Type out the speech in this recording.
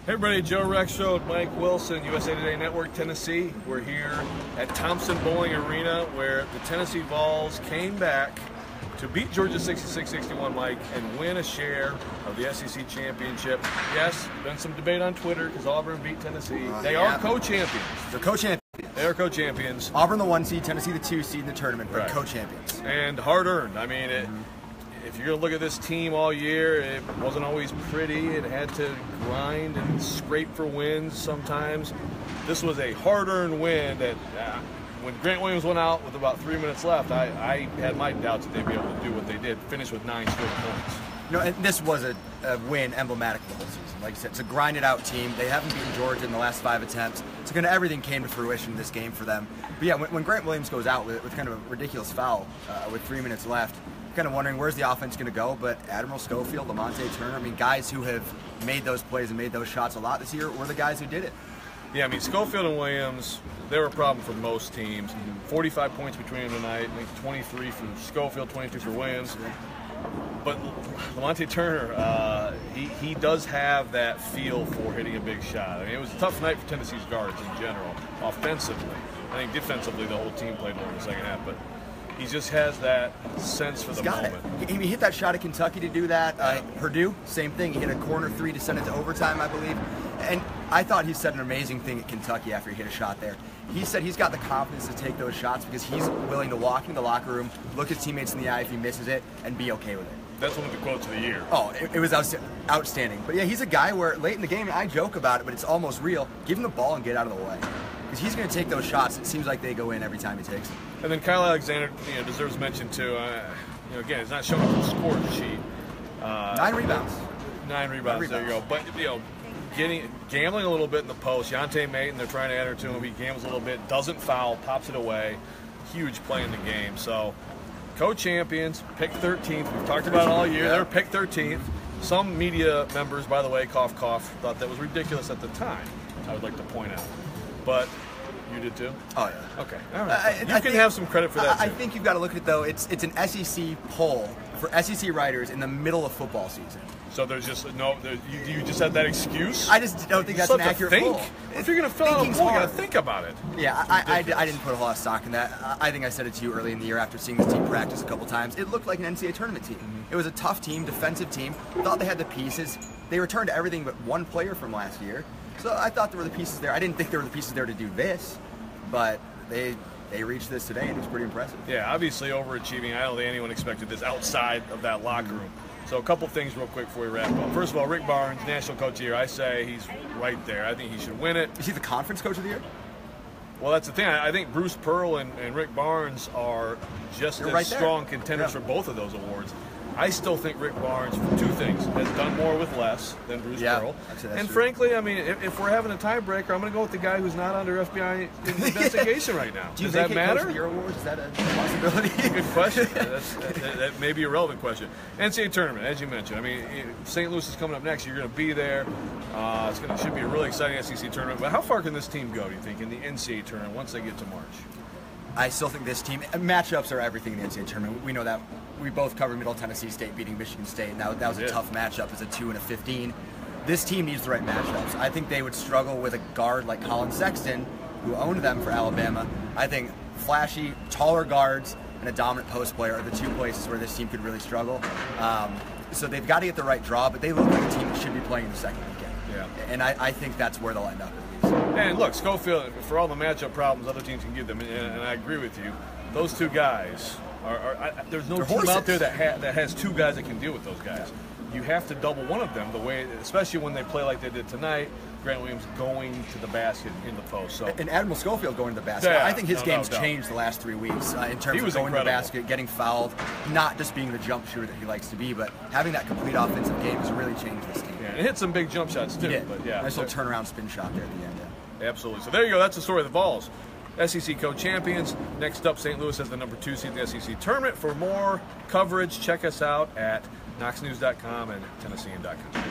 Hey everybody, Joe Rexrode, Mike Wilson, USA Today Network, Tennessee. We're here at Thompson Bowling Arena where the Tennessee Vols came back to beat Georgia 66-61, Mike, and win a share of the SEC championship. Yes, been some debate on Twitter because Auburn beat Tennessee. They are co-champions. They're co-champions. They are co-champions. Auburn the 1 seed, Tennessee the 2 seed in the tournament, but co-champions. And hard-earned. I mean, if you're going to look at this team all year, it wasn't always pretty. It had to grind and scrape for wins sometimes. This was a hard-earned win that when Grant Williams went out with about 3 minutes left, I had my doubts that they'd be able to do what they did, finish with 9 straight points. You know, and this was a win emblematic of the whole season. Like you said, it's a grinded-out team. They haven't beaten Georgia in the last 5 attempts. So kind of everything came to fruition in this game for them. But yeah, when Grant Williams goes out with kind of a ridiculous foul with 3 minutes left, kind of wondering where's the offense going to go, but Admiral Schofield, Lamonte Turner, I mean, guys who have made those plays and made those shots a lot this year were the guys who did it. Yeah, I mean, Schofield and Williams, they were a problem for most teams. 45 points between them tonight, I think 23 for Schofield, 22 for Williams. But Lamonte Turner, he does have that feel for hitting a big shot. I mean, it was a tough night for Tennessee's guards in general, offensively. I think defensively the whole team played well in the second half, but he just has that sense for the moment. He hit that shot at Kentucky to do that. Purdue, same thing. He hit a corner 3 to send it to overtime, I believe. And I thought he said an amazing thing at Kentucky after he hit a shot there. He said he's got the confidence to take those shots because he's willing to walk into the locker room, look his teammates in the eye if he misses it, and be okay with it. That's one of the quotes of the year. Oh, it was outstanding. But yeah, he's a guy where late in the game, I joke about it, but it's almost real. Give him the ball and get out of the way. Because he's going to take those shots. It seems like they go in every time he takes them. And then Kyle Alexander, deserves mention too. Again, it's not showing up on the score sheet. 9 rebounds. 9 rebounds. There you go. But gambling a little bit in the post. Yante Maton, they're trying to enter to him. He gambles a little bit, doesn't foul, pops it away. Huge play in the game. So, co-champions, picked 13th. We've talked about it all year. They're picked 13th. Some media members, by the way, cough, cough, thought that was ridiculous at the time. I would like to point out. But you did too? Oh, yeah. Okay. All right. You can have some credit for that, too. I think you've got to look at it, though. It's an SEC poll for SEC writers in the middle of football season. So there's just you just had that excuse? I just don't think that's an accurate poll. If you're going to fill out a poll, you got to think about it. Yeah, I didn't put a whole lot of stock in that. I think I said it to you early in the year after seeing this team practice a couple times. It looked like an NCAA tournament team. It was a tough team, defensive team. Thought they had the pieces. They returned everything but one player from last year. So I thought there were the pieces there. I didn't think there were the pieces there to do this, but they reached this today, and it was pretty impressive. Yeah, obviously overachieving. I don't think anyone expected this outside of that locker room. So a couple things real quick before we wrap up. First of all, Rick Barnes, National Coach of the Year. I say he's right there. I think he should win it. Is he the Conference Coach of the Year? Well, that's the thing. I think Bruce Pearl and Rick Barnes are just as strong contenders for both of those awards. I still think Rick Barnes, for 2 things, has done more with less than Bruce Pearl. And frankly, I mean, if we're having a tiebreaker, I'm going to go with the guy who's not under FBI investigation right now. Does that matter? Coach of the Year awards? Is that a possibility? Good question. That may be a relevant question. NCAA tournament, as you mentioned. I mean, St. Louis is coming up next. You're going to be there. It should be a really exciting SEC tournament. But how far can this team go, do you think, in the NCAA tournament once they get to March? I still think this team, matchups are everything in the NCAA tournament. We know that. We both covered Middle Tennessee State beating Michigan State, and that was a tough matchup as a 2 and a 15. This team needs the right matchups. I think they would struggle with a guard like Colin Sexton, who owned them for Alabama. I think flashy, taller guards and a dominant post player are the 2 places where this team could really struggle. So they've got to get the right draw, but they look like a team that should be playing in the second weekend. Yeah. And I think that's where they'll end up at least. And look, Schofield, for all the matchup problems other teams can give them, and I agree with you, those 2 guys there's no team out there that has 2 guys that can deal with those guys. You have to double one of them, especially when they play like they did tonight. Grant Williams going to the basket in the post. So. And Admiral Schofield going to the basket. Yeah, I think his game's changed the last 3 weeks in terms of going to the basket, getting fouled, not just being the jump shooter that he likes to be, but having that complete offensive game has really changed this team. Yeah, and hit some big jump shots too. He did. But yeah, nice little turnaround spin shot there at the end. Yeah. Absolutely. So there you go. That's the story of the Vols. SEC co-champions. Next up, St. Louis as the number 2 seed in the SEC tournament. For more coverage, check us out at knoxnews.com and tennessean.com.